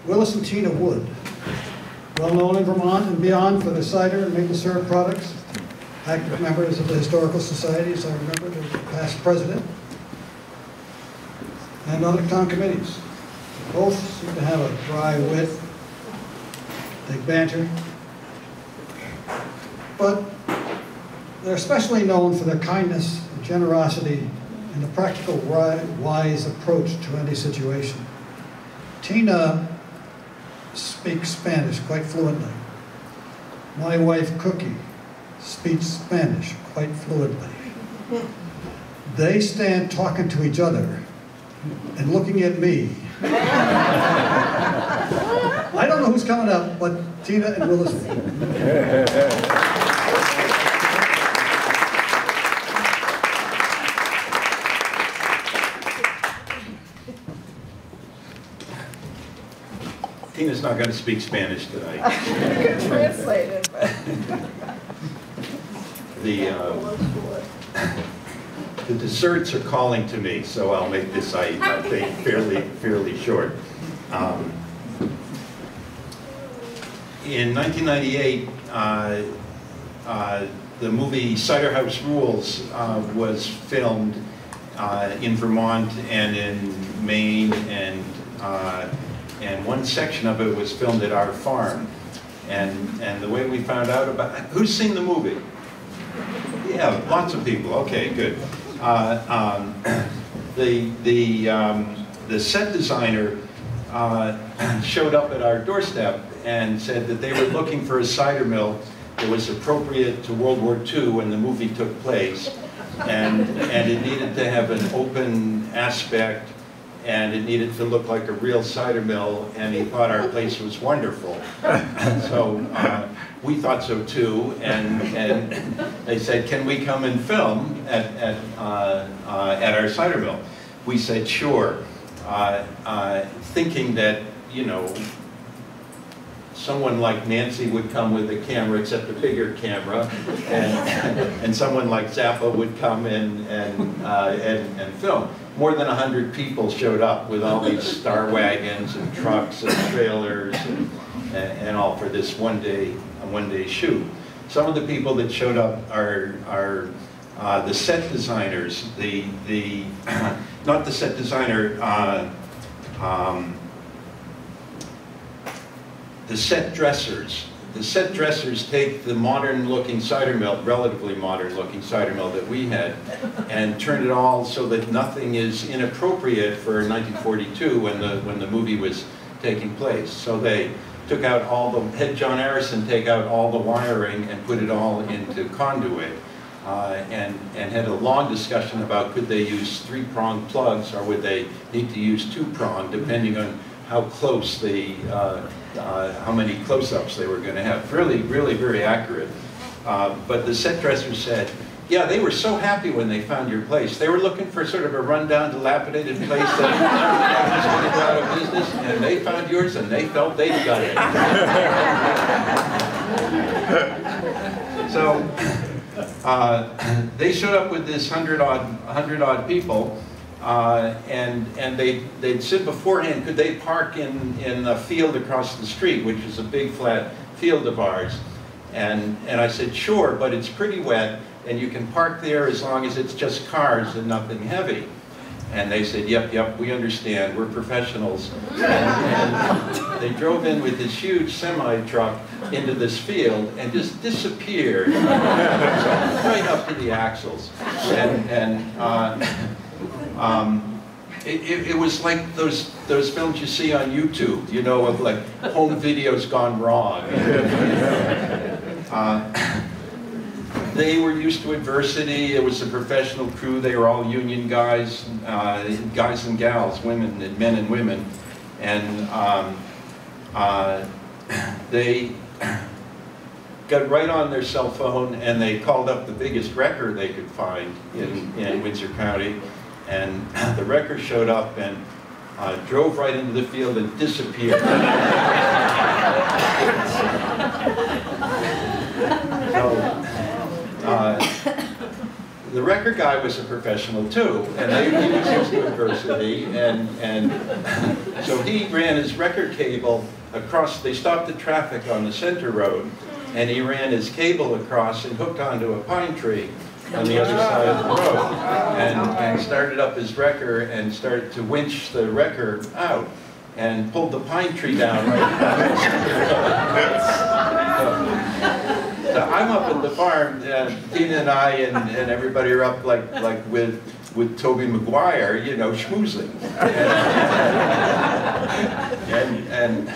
Willis and Tina Wood, well known in Vermont and beyond for their cider and maple syrup products. Active members of the Historical Societies, I remember, the past president, and other town committees. Both seem to have a dry wit, they banter, but they're especially known for their kindness and generosity and the practical, wise approach to any situation. Tina speaks Spanish quite fluently. My wife, Cookie, speaks Spanish quite fluently. They stand talking to each other and looking at me. I don't know who's coming up, but Tina and Willis. Tina's not going to speak Spanish tonight. You can translate it, but... The desserts are calling to me, so I'll make this, I think, fairly short. In 1998, the movie Cider House Rules was filmed in Vermont and in Maine, and one section of it was filmed at our farm. And the way we found out about it, who's seen the movie? Yeah, lots of people. Okay, good. The set designer showed up at our doorstep and said that they were looking for a cider mill that was appropriate to World War II when the movie took place, and it needed to have an open aspect, and it needed to look like a real cider mill, and he thought our place was wonderful. So we thought so too, and they said, can we come and film at our cider mill? We said, sure, thinking that, you know, someone like Nancy would come with a camera, except a bigger camera, and someone like Zappa would come and film. More than 100 people showed up with all these star wagons and trucks and trailers and all for this one day shoot. Some of the people that showed up are the set designers, not the set designer, the set dressers. The set dressers take the modern-looking cider mill, relatively modern-looking cider mill that we had, and turn it all so that nothing is inappropriate for 1942 when the movie was taking place. So they took out had John Arison take out all the wiring and put it all into conduit, and had a long discussion about could they use 3-prong plugs or would they need to use 2-prong, depending on how close how many close-ups they were going to have. Really, very accurate. But the set dresser said, yeah, they were so happy when they found your place. They were looking for sort of a rundown, dilapidated place that was going to go out of business, and they found yours, and they felt they'd got it. So they showed up with this 100 odd people. And they'd said beforehand, could they park in a field across the street, which is a big flat field of ours? And I said, sure, but it's pretty wet, and you can park there as long as it's just cars and nothing heavy. And they said, yep, we understand, we're professionals. And they drove in with this huge semi-truck into this field and just disappeared right up to the axles. It was like those films you see on YouTube, you know, of like home videos gone wrong. They were used to adversity. It was a professional crew. They were all union guys, guys and gals, women and men and women, and they got right on their cell phone and they called up the biggest wrecker they could find in Windsor County. And the wrecker showed up and drove right into the field and disappeared. So the wrecker guy was a professional too, and he was used to adversity, and so he ran his wrecker cable across. They stopped the traffic on the center road, and he ran his cable across and hooked onto a pine tree on the other side of the road, and started up his wrecker and started to winch the wrecker out, and pulled the pine tree down right. So I'm up at the farm, Tina and I and everybody are up like with Toby Maguire, you know, schmoozing. And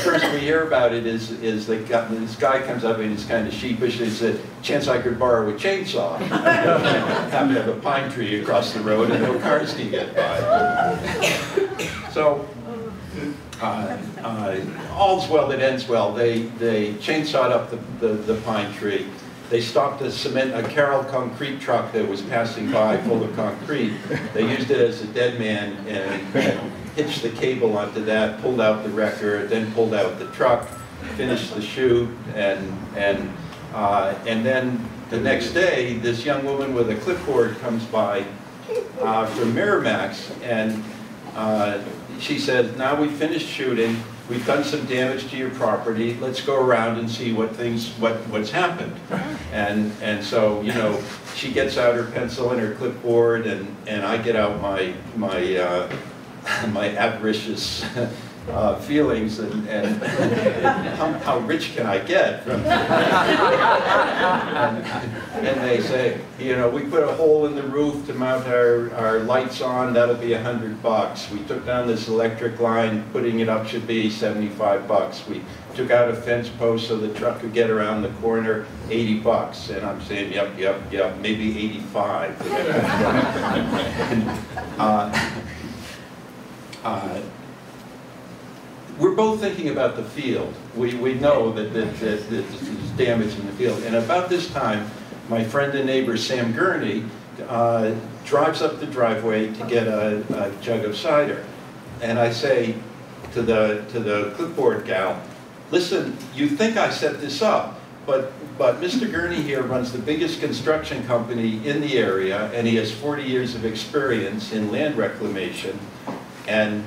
first we hear about it is this guy comes up and he's kind of sheepish and he said, "Chance I could borrow a chainsaw." Happen to have a pine tree across the road and no cars can get by. So. All's well that ends well. They chainsawed up the pine tree. They stopped a Carroll concrete truck that was passing by full of concrete. They used it as a dead man and hitched the cable onto that, pulled out the wrecker, then pulled out the truck, finished the shoot, and then the next day, this young woman with a clipboard comes by from Miramax, and she said, "Now we've finished shooting, we've done some damage to your property, let's go around and see what's happened." And so, you know, she gets out her pencil and her clipboard, and I get out my avaricious feelings and how rich can I get from and they say, you know, we put a hole in the roof to mount our lights on, that'll be $100. We took down this electric line, putting it up should be $75. We took out a fence post so the truck could get around the corner, $80. And I'm saying, yep, maybe 85. We're both thinking about the field. We know that there's damage in the field. And about this time, my friend and neighbor Sam Gurney drives up the driveway to get a jug of cider. And I say to the clipboard gal, "Listen, you think I set this up, but Mr. Gurney here runs the biggest construction company in the area, and he has 40 years of experience in land reclamation, and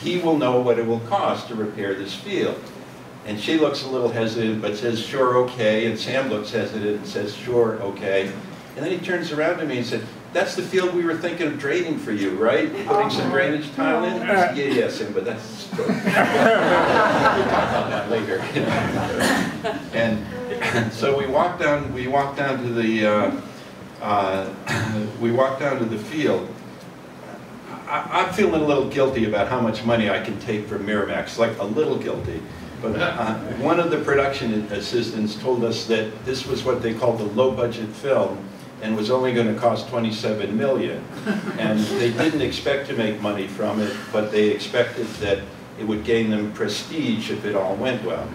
he will know what it will cost to repair this field." And she looks a little hesitant, but says, "Sure, okay." And Sam looks hesitant and says, "Sure, okay." And then he turns around to me and said, "That's the field we were thinking of draining for you, right? Putting some drainage tile in?" I said, yeah, Sam, but that's a story. We'll talk about that later. And so we walked down to the field. I'm feeling a little guilty about how much money I can take from Miramax, like a little guilty. But one of the production assistants told us that this was what they called a low-budget film and was only going to cost $27 million. And they didn't expect to make money from it, but they expected that it would gain them prestige if it all went well.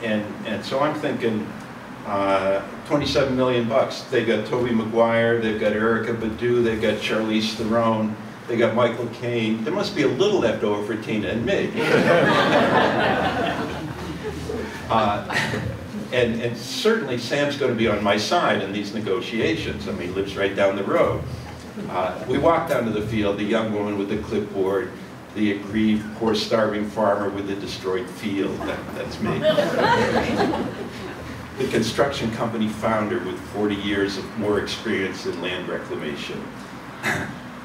And so I'm thinking, 27 million bucks. They got Toby Maguire, they've got Erica Badu, they've got Charlize Theron, they got Michael Caine. There must be a little left over for Tina and me. And certainly Sam's going to be on my side in these negotiations. I mean, he lives right down the road. We walked down to the field, the young woman with the clipboard, the aggrieved, poor starving farmer with the destroyed field. That's me. The construction company founder with 40 years of more experience in land reclamation.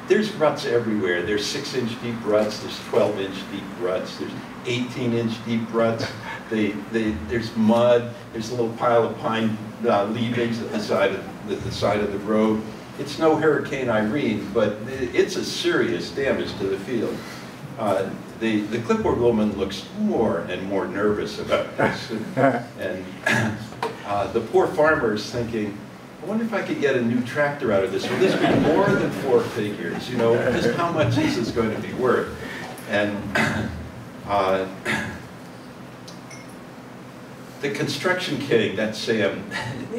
There's ruts everywhere. There's 6-inch deep ruts, there's 12-inch deep ruts, there's 18-inch deep ruts. There's mud, there's a little pile of pine leavings at the side of the road. It's no Hurricane Irene, but it's a serious damage to the field. The clipboard woman looks more and more nervous about this. And the poor farmer's thinking, I wonder if I could get a new tractor out of this. Will this be more than 4 figures? You know, just how much is this going to be worth? And the construction king, that's Sam,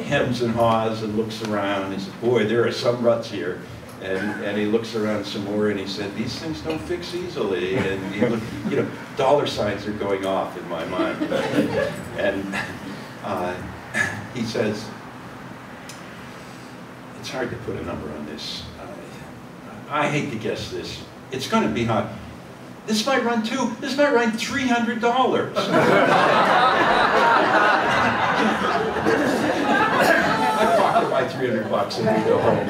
hems and haws and looks around. He said, boy, there are some ruts here. And he looks around some more and he said, these things don't fix easily. And he looked, you know, dollar signs are going off in my mind. And he says, it's hard to put a number on this. I hate to guess this. It's going to be high. This might run this might run $300. I pocket my $300 and we go home.